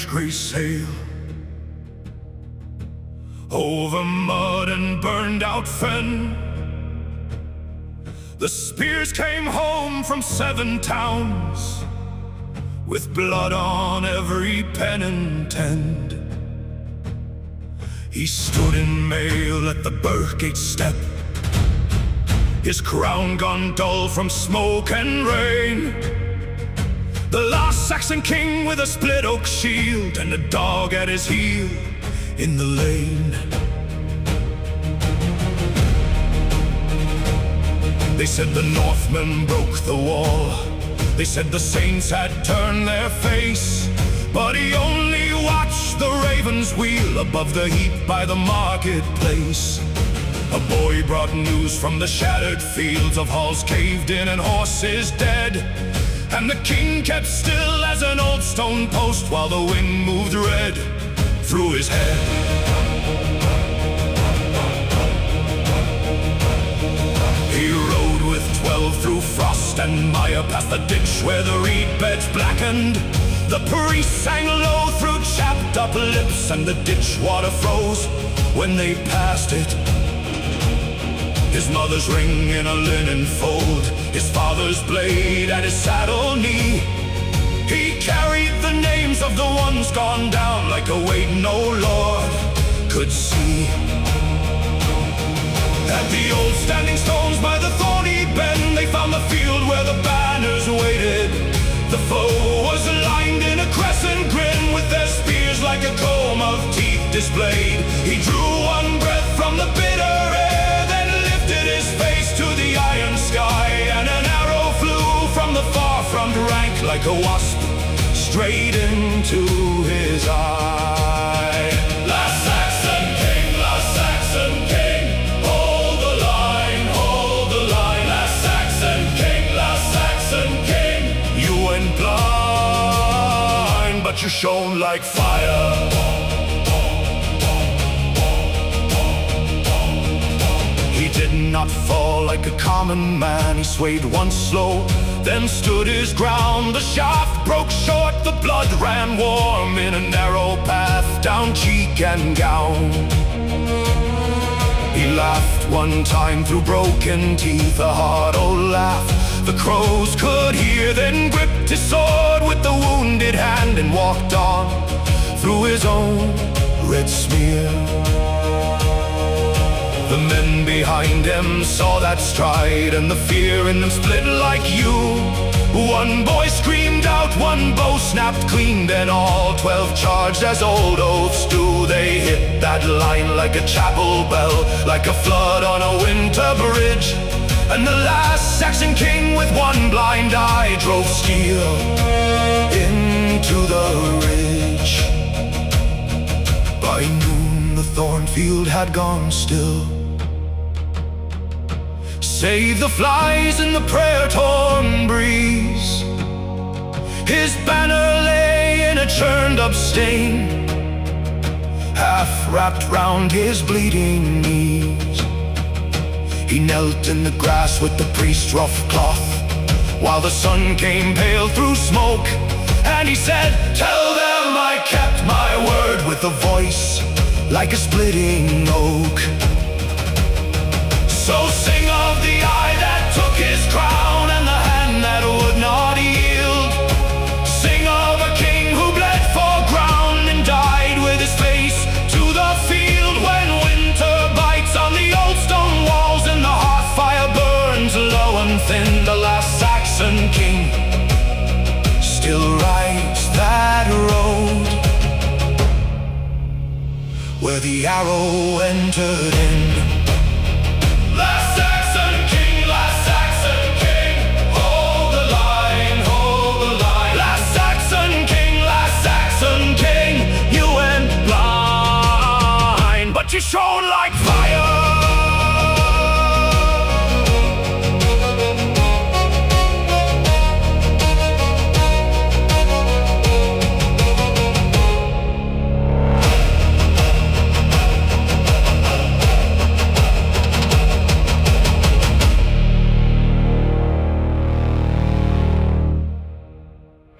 gray sail over mud and burned out fen. The spears came home from 7 towns with blood on every pennant end. He stood in mail at the Birkgate step, his crown gone dull from smoke and rain. The last Saxon king with a split oak shield and a dog at his heel in the lane. They said the Northmen broke the wall, they said the saints had turned their face, but he only watched the ravens wheel above the heap by the marketplace. A boy brought news from the shattered fields of halls caved in and horses dead, and the king kept still as an old stone post while the wind moved red through his head. He rode with 12 through frost and mire past the ditch where the reed beds blackened. The priest sang low through chapped up lips, and the ditch water froze when they passed it. His mother's ring in a linen fold, his father's blade at his saddle knee. He carried the names of the ones gone down like a weight no lord could see. At the old standing stones by the thorny bend, they found the field where the banners waited. The foe was lined in a crescent grin, with their spears like a comb of teeth displayed. He drew one breath from the bitter air, then lifted his face to the iron sky, and an arrow flew from the far front rank like a wasp straight into his eye. Last Saxon king, hold the line, hold the line. Last Saxon king, you went blind, but you shone like fire. He did not fall like a common man. He swayed once slow, then stood his ground. The shaft broke short, the blood ran warm in a narrow path down cheek and gown. He laughed one time through broken teeth, a hard old laugh the crows could hear, then gripped his sword with the wounded hand and walked on through his own red smear. The men behind him saw that stride, and the fear in them split like you. One boy screamed out, one bow snapped clean, then all 12 charged as old oaths do. They hit that line like a chapel bell, like a flood on a winter bridge. And the last Saxon king with one blind eye drove steel into the ridge. By noon the thornfield had gone still, save the flies in the prayer-torn breeze. His banner lay in a churned-up stain, half wrapped round his bleeding knees. He knelt in the grass with the priest's rough cloth, while the sun came pale through smoke. And he said, "Tell them I kept my word," with a voice like a splitting oak. So sing of the eye that took his crown and the hand that would not yield. Sing of a king who bled for ground and died with his face to the field. When winter bites on the old stone walls and the hearth fire burns low and thin, the last Saxon king still rides that road where the arrow entered in. Last Saxon king, hold the line, hold the line. Last Saxon king, you went blind, but you shone like fire.